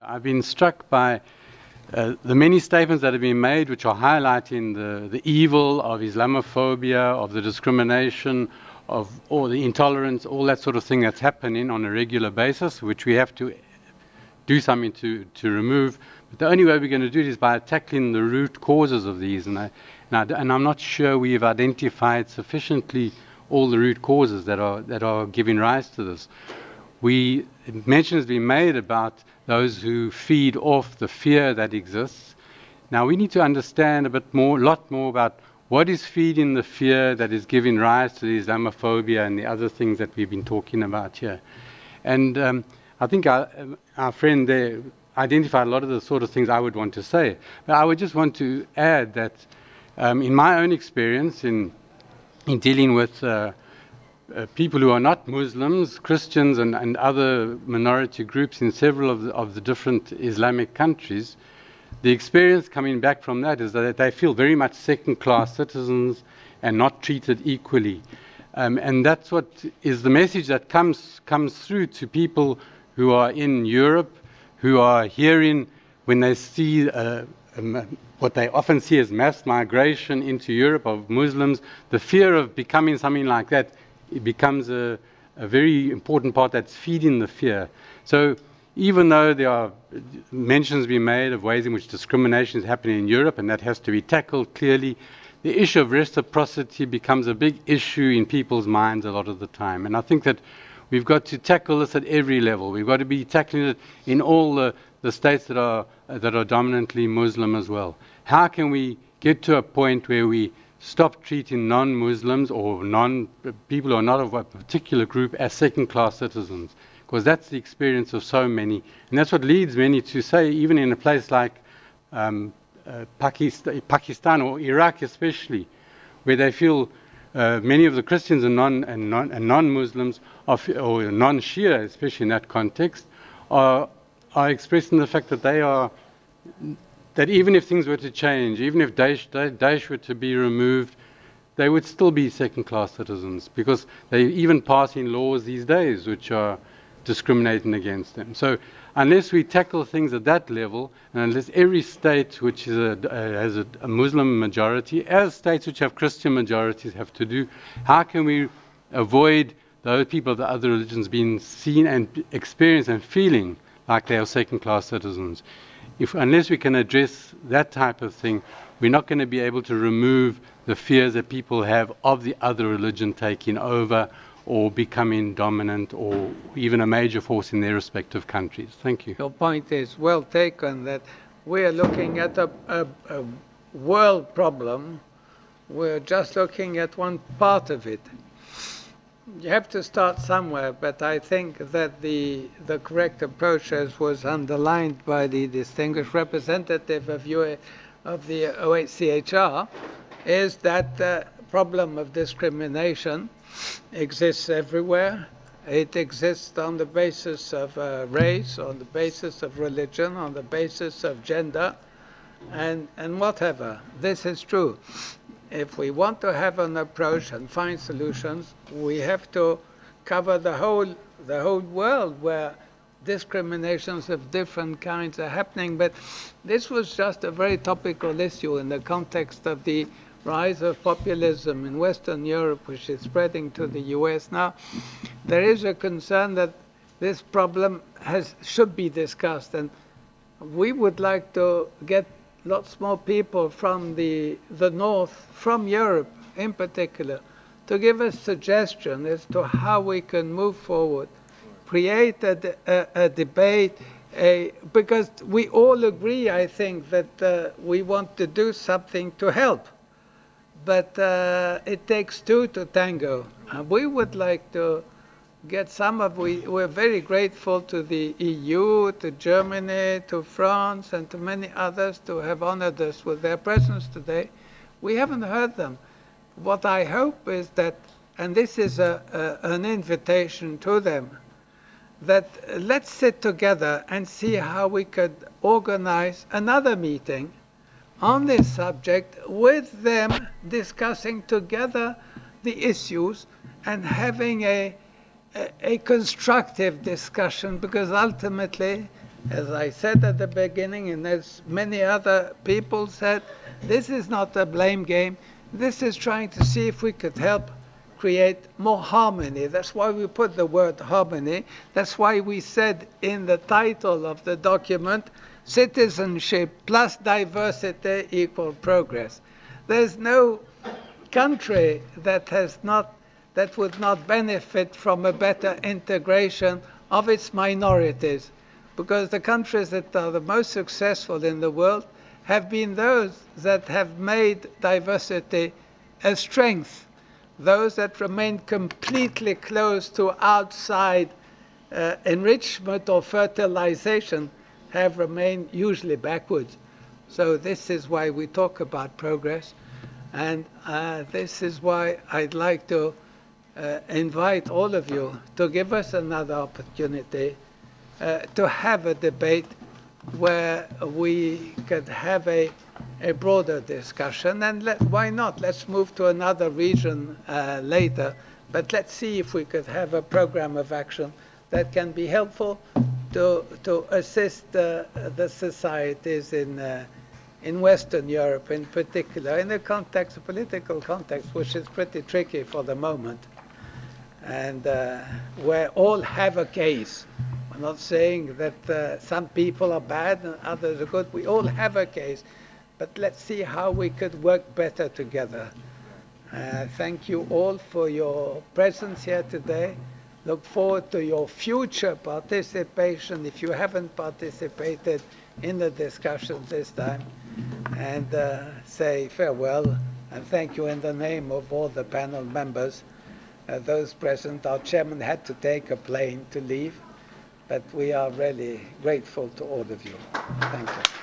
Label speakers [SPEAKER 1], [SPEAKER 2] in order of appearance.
[SPEAKER 1] I've been struck by the many statements that have been made which are highlighting the evil of Islamophobia, of the discrimination, of all the intolerance, all that sort of thing that's happening on a regular basis, which we have to do something to remove. But the only way we're going to do it is by tackling the root causes of these. And I'm not sure we've identified sufficiently all the root causes that are giving rise to this. Mention has been made about those who feed off the fear that exists. Now we need to understand a lot more about what is feeding the fear that is giving rise to the Islamophobia and the other things that we've been talking about here. And I think our friend there identified a lot of the sort of things I would want to say. But I would just want to add that in my own experience in dealing with people who are not Muslims, Christians and other minority groups in several of the different Islamic countries, the experience coming back from that is that they feel very much second-class citizens and not treated equally. And that's what is the message that comes through to people who are in Europe, who are hearing when they see what they often see as mass migration into Europe of Muslims, the fear of becoming something like that, it becomes a very important part that's feeding the fear. So even though there are mentions being made of ways in which discrimination is happening in Europe, and that has to be tackled clearly, the issue of reciprocity becomes a big issue in people's minds a lot of the time. And I think that we've got to tackle this at every level. We've got to be tackling it in all the states that are dominantly Muslim as well. How can we get to a point where we stop treating non-Muslims or people who are not of a particular group as second-class citizens? Because that's the experience of so many. And that's what leads many to say, even in a place like Pakistan or Iraq especially, where they feel many of the Christians and non-Muslims, or non-Shia, especially in that context, are expressing the fact that that even if things were to change, even if Daesh were to be removed, they would still be second-class citizens, because they're even passing laws these days which are discriminating against them. So unless we tackle things at that level, and unless every state which has a Muslim majority, as states which have Christian majorities have to do, how can we avoid those people of the other religions being seen and experienced and feeling like they are second-class citizens? Unless we can address that type of thing, we're not going to be able to remove the fears that people have of the other religion taking over or becoming dominant or even a major force in their respective countries. Thank you.
[SPEAKER 2] Your point is well taken, that we're looking at a world problem. We're just looking at one part of it. You have to start somewhere, but I think that the correct approach, as was underlined by the distinguished representative of the OHCHR, is that the problem of discrimination exists everywhere. It exists on the basis of race, on the basis of religion, on the basis of gender, and whatever. This is true. If we want to have an approach and find solutions, we have to cover the whole world where discriminations of different kinds are happening. But this was just a very topical issue in the context of the rise of populism in Western Europe, which is spreading to the US now. There is a concern that this problem should be discussed, and we would like to get lots more people from the north, from Europe in particular, to give us suggestions as to how we can move forward, create a debate, because we all agree, I think, that we want to do something to help. But it takes two to tango. We would like to get we're very grateful to the EU, to Germany, to France, and to many others to have honored us with their presence today. We haven't heard them. What I hope is that, and this is an invitation to them, that let's sit together and see how we could organize another meeting on this subject, with them discussing together the issues and having a constructive discussion, because ultimately As I said at the beginning, and as many other people said, this is not a blame game. This is trying to see if we could help create more harmony. That's why we put the word harmony. That's why we said in the title of the document, citizenship plus diversity equal progress. There's no country that would not benefit from a better integration of its minorities, because the countries that are the most successful in the world have been those that have made diversity a strength. Those that remain completely closed to outside enrichment or fertilization have remained usually backwards. So this is why we talk about progress, and this is why I'd like to invite all of you to give us another opportunity to have a debate where we could have a broader discussion. And why not? Let's move to another region later, but let's see if we could have a program of action that can be helpful to assist the societies in Western Europe in particular, in a context, a political context, which is pretty tricky for the moment, and where all have a case. I'm not saying that some people are bad and others are good. We all have a case, but let's see how we could work better together. Thank you all for your presence here today. Look forward to your future participation if you haven't participated in the discussion this time. And say farewell and thank you in the name of all the panel members. Those present, our chairman had to take a plane to leave, but we are really grateful to all of you. Thank you.